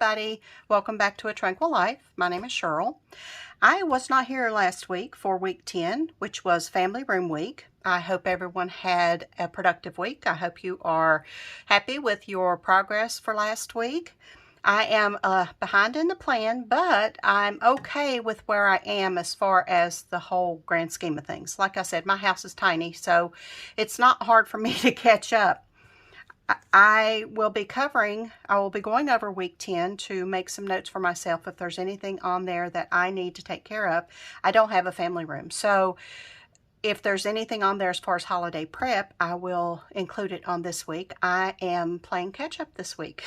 everybody. Welcome back to A Tranquil Life. My name is Cheryl. I was not here last week for week 10, which was Family Room Week. I hope everyone had a productive week. I hope you are happy with your progress for last week. I am behind in the plan, but I'm okay with where I am as far as the whole grand scheme of things. Like I said, my house is tiny, so it's not hard for me to catch up. I will be going over week 10 to make some notes for myself if there's anything on there that I need to take care of. I don't have a family room, so if there's anything on there as far as holiday prep, I will include it on this week. I am playing catch up this week.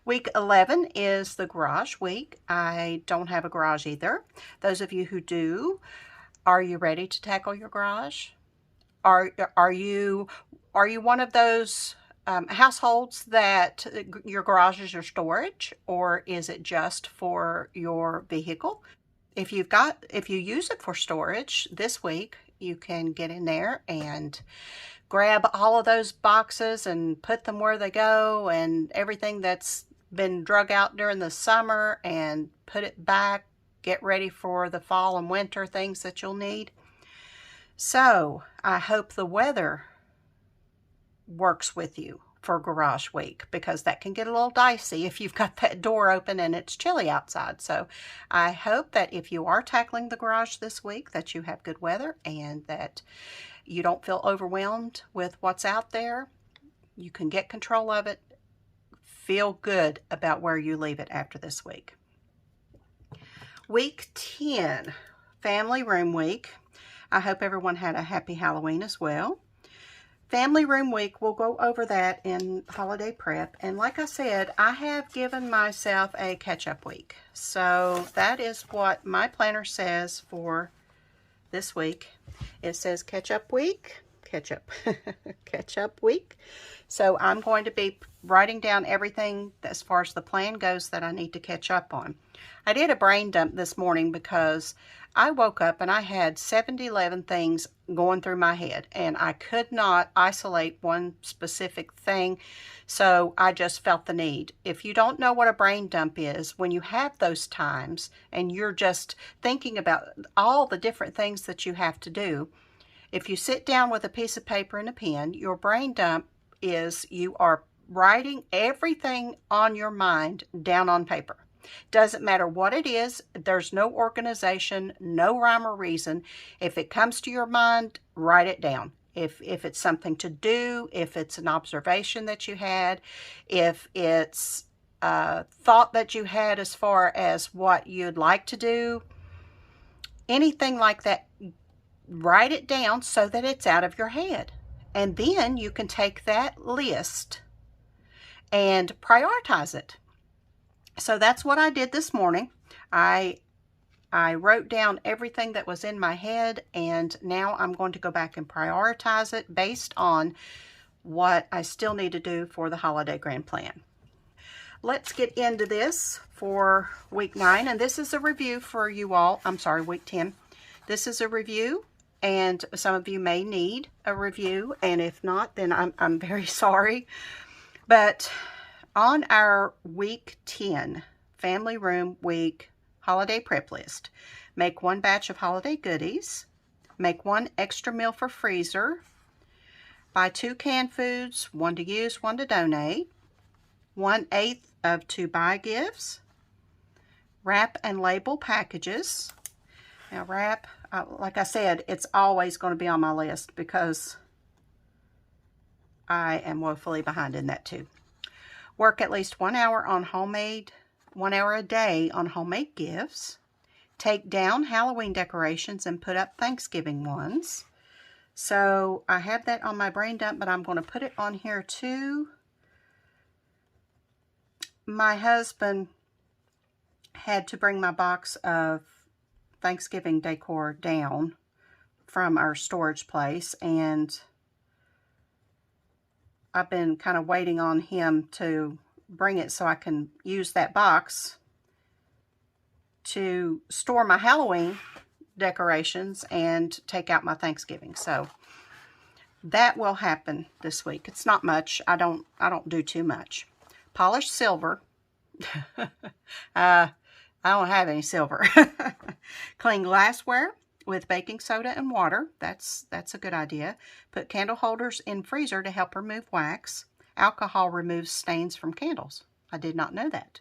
Week 11 is the garage week. I don't have a garage either. Those of you who do, are you ready to tackle your garage? Are you one of those households that your garage is your storage, or is it just for your vehicle? If you use it for storage this week, you can get in there and grab all of those boxes and put them where they go, and everything that's been drug out during the summer, and put it back, get ready for the fall and winter things that you'll need. So I hope the weather works with you for garage week, because that can get a little dicey if you've got that door open and it's chilly outside. So I hope that if you are tackling the garage this week, that you have good weather and that you don't feel overwhelmed with what's out there. You can get control of it. Feel good about where you leave it after this week. Week 10, Family Room Week. I hope everyone had a happy Halloween as well. Family Room Week, we'll go over that in holiday prep. And like I said, I have given myself a catch-up week. So that is what my planner says for this week. It says catch-up week, catch-up, catch-up week. So I'm going to be writing down everything as far as the plan goes that I need to catch up on. I did a brain dump this morning because I woke up and I had 7-Eleven things going through my head, and I could not isolate one specific thing, so I just felt the need. If you don't know what a brain dump is, when you have those times and you're just thinking about all the different things that you have to do, if you sit down with a piece of paper and a pen, your brain dump is you are writing everything on your mind down on paper. Doesn't matter what it is. There's no organization, no rhyme or reason. If it comes to your mind, write it down. If it's something to do, if it's an observation that you had, if it's a thought that you had as far as what you'd like to do, anything like that, write it down so that it's out of your head. And then you can take that list and prioritize it. So that's what I did this morning. I wrote down everything that was in my head, and now I'm going to go back and prioritize it based on what I still need to do for the holiday grand plan. Let's get into this for week 9, and this is a review for you all. I'm sorry, week 10. This is a review, and some of you may need a review, and if not, then I'm very sorry. But on our week 10 Family Room Week holiday prep list, make 1 batch of holiday goodies, make 1 extra meal for freezer, buy 2 canned foods, 1 to use, 1 to donate, 1/8 of 2 buy gifts, wrap and label packages. Now wrap, like I said, it's always going to be on my list because I am woefully behind in that too. Work at least 1 hour on 1 hour a day on homemade gifts. Take down Halloween decorations and put up Thanksgiving ones. So I have that on my brain dump, but I'm going to put it on here too. My husband had to bring my box of Thanksgiving decor down from our storage place, and I've been kind of waiting on him to bring it so I can use that box to store my Halloween decorations and take out my Thanksgiving. So that will happen this week. It's not much. I don't do too much. Polished silver I don't have any silver. Clean glassware with baking soda and water. That's a good idea. Put candle holders in freezer to help remove wax. Alcohol removes stains from candles. I did not know that.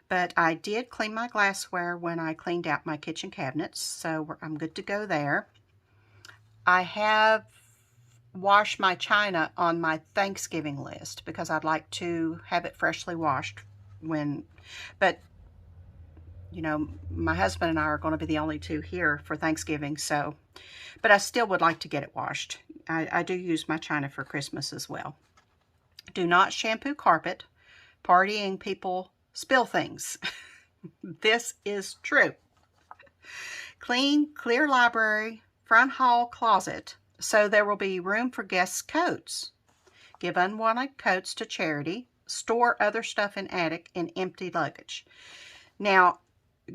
But I did clean my glassware when I cleaned out my kitchen cabinets, so I'm good to go there. I have washed my china on my Thanksgiving list because I'd like to have it freshly washed but you know, my husband and I are going to be the only two here for Thanksgiving, but I still would like to get it washed. I do use my china for Christmas as well. Do not shampoo carpet. Partying people spill things. This is true. Clean, clear library, front hall closet, so there will be room for guests' coats. Give unwanted coats to charity. Store other stuff in attic in empty luggage. Now,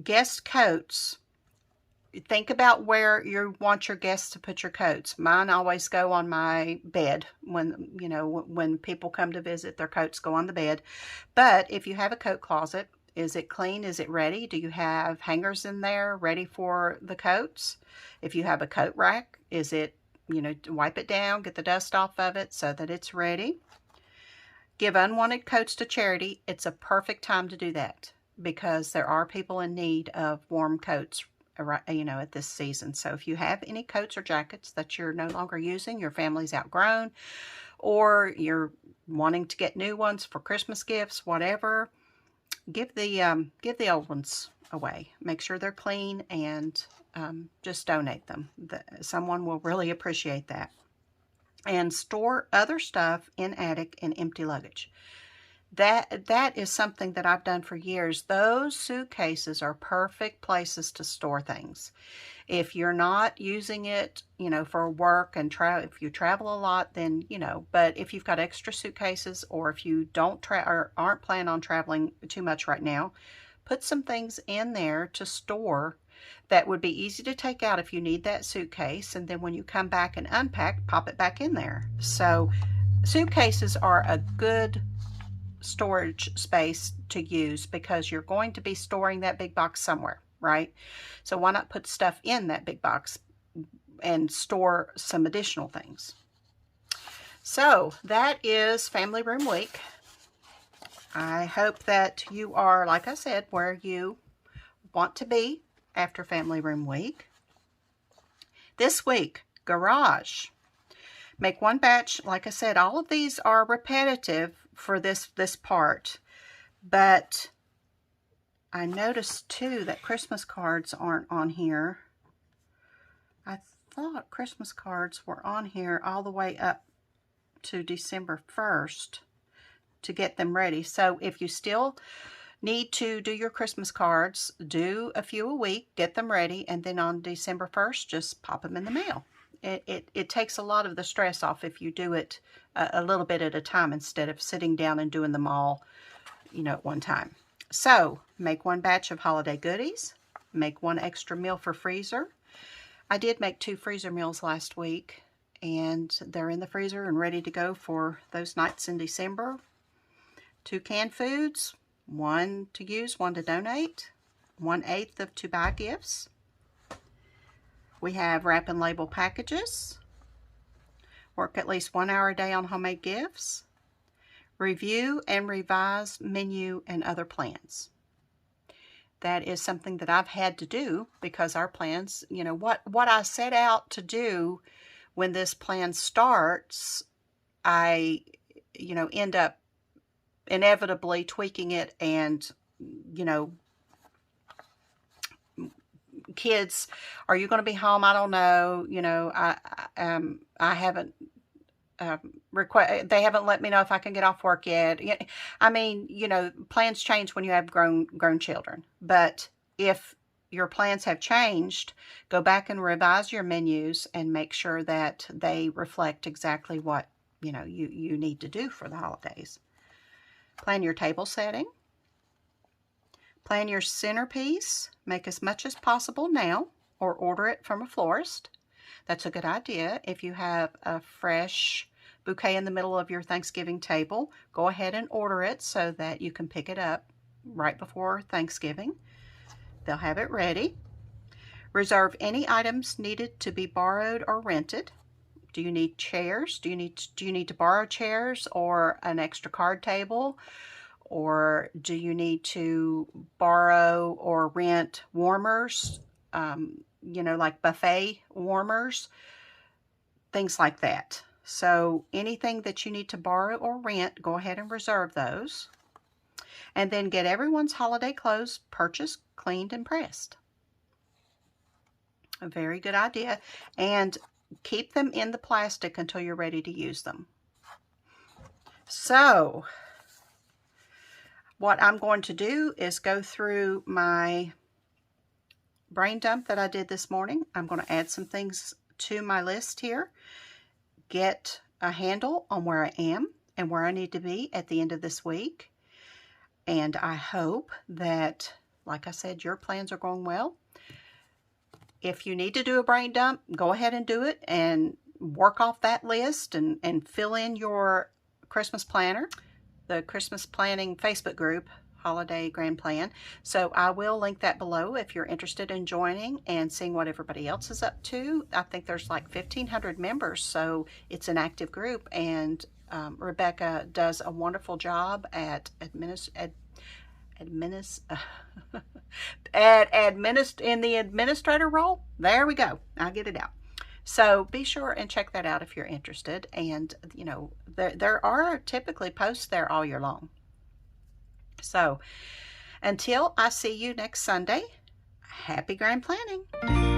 guest coats, think about where you want your guests to put your coats. Mine always go on my bed. When people come to visit, their coats go on the bed. But if you have a coat closet, is it clean? Is it ready? Do you have hangers in there ready for the coats? If you have a coat rack, is it, wipe it down, get the dust off of it so that it's ready. Give unwanted coats to charity. It's a perfect time to do that because there are people in need of warm coats, at this season. So if you have any coats or jackets that you're no longer using, your family's outgrown, or you're wanting to get new ones for Christmas gifts, whatever, give the old ones away. Make sure they're clean and just donate them. Someone will really appreciate that. And store other stuff in attic in empty luggage. That is something that I've done for years. Those suitcases are perfect places to store things. If you're not using it, for work and if you travel a lot, then, but if you've got extra suitcases, or if you or aren't planning on traveling too much right now, put some things in there to store that would be easy to take out if you need that suitcase. And then when you come back and unpack, pop it back in there. So suitcases are a good storage space to use because you're going to be storing that big box somewhere, right? So why not put stuff in that big box and store some additional things? So that is Family Room Week. I hope that you are, like I said, where you want to be after Family Room Week. This week, garage. Make one batch. Like I said, all of these are repetitive for this part, but I noticed too that Christmas cards aren't on here. I thought Christmas cards were on here all the way up to December 1st to get them ready. So if you still need to do your Christmas cards, do a few a week, get them ready, and then on December 1st, just pop them in the mail. It takes a lot of the stress off if you do it a little bit at a time instead of sitting down and doing them all, at one time. So make one batch of holiday goodies. Make one extra meal for freezer. I did make 2 freezer meals last week, and they're in the freezer and ready to go for those nights in December. 2 canned foods, 1 to use, 1 to donate, 1/8 of to buy gifts. We have wrap and label packages. Work at least 1 hour a day on homemade gifts. Review and revise menu and other plans. That is something that I've had to do because our plans, what I set out to do when this plan starts, I, end up inevitably tweaking it and, kids, are you going to be home? I don't know. I haven't they haven't let me know if I can get off work yet. I mean, plans change when you have grown children. But if your plans have changed, go back and revise your menus and make sure that they reflect exactly what, you need to do for the holidays. Plan your table setting. Plan your centerpiece. Make as much as possible now or order it from a florist. That's a good idea. If you have a fresh bouquet in the middle of your Thanksgiving table, go ahead and order it so that you can pick it up, right before Thanksgiving. They'll have it ready. Reserve any items needed to be borrowed or rented. Do you need chairs? Do you need to borrow chairs or an extra card table? Or do you need to borrow or rent warmers? Like buffet warmers, things like that. So anything that you need to borrow or rent, go ahead and reserve those. And then get everyone's holiday clothes purchased, cleaned, and pressed. A very good idea. And keep them in the plastic until you're ready to use them. So what I'm going to do is go through my brain dump that I did this morning. I'm going to add some things to my list here. Get a handle on where I am and where I need to be at the end of this week. And I hope that, like I said, your plans are going well. If you need to do a brain dump, go ahead and do it and work off that list and fill in your Christmas planner, the Christmas planning Facebook group, Holiday Grand Plan. So I will link that below if you're interested in joining and seeing what everybody else is up to. I think there's like 1,500 members, so it's an active group, and Rebecca does a wonderful job at in the administrator role. There we go. I'll get it out. So be sure and check that out if you're interested. And there are typically posts there all year long. So until I see you next Sunday, happy grand planning.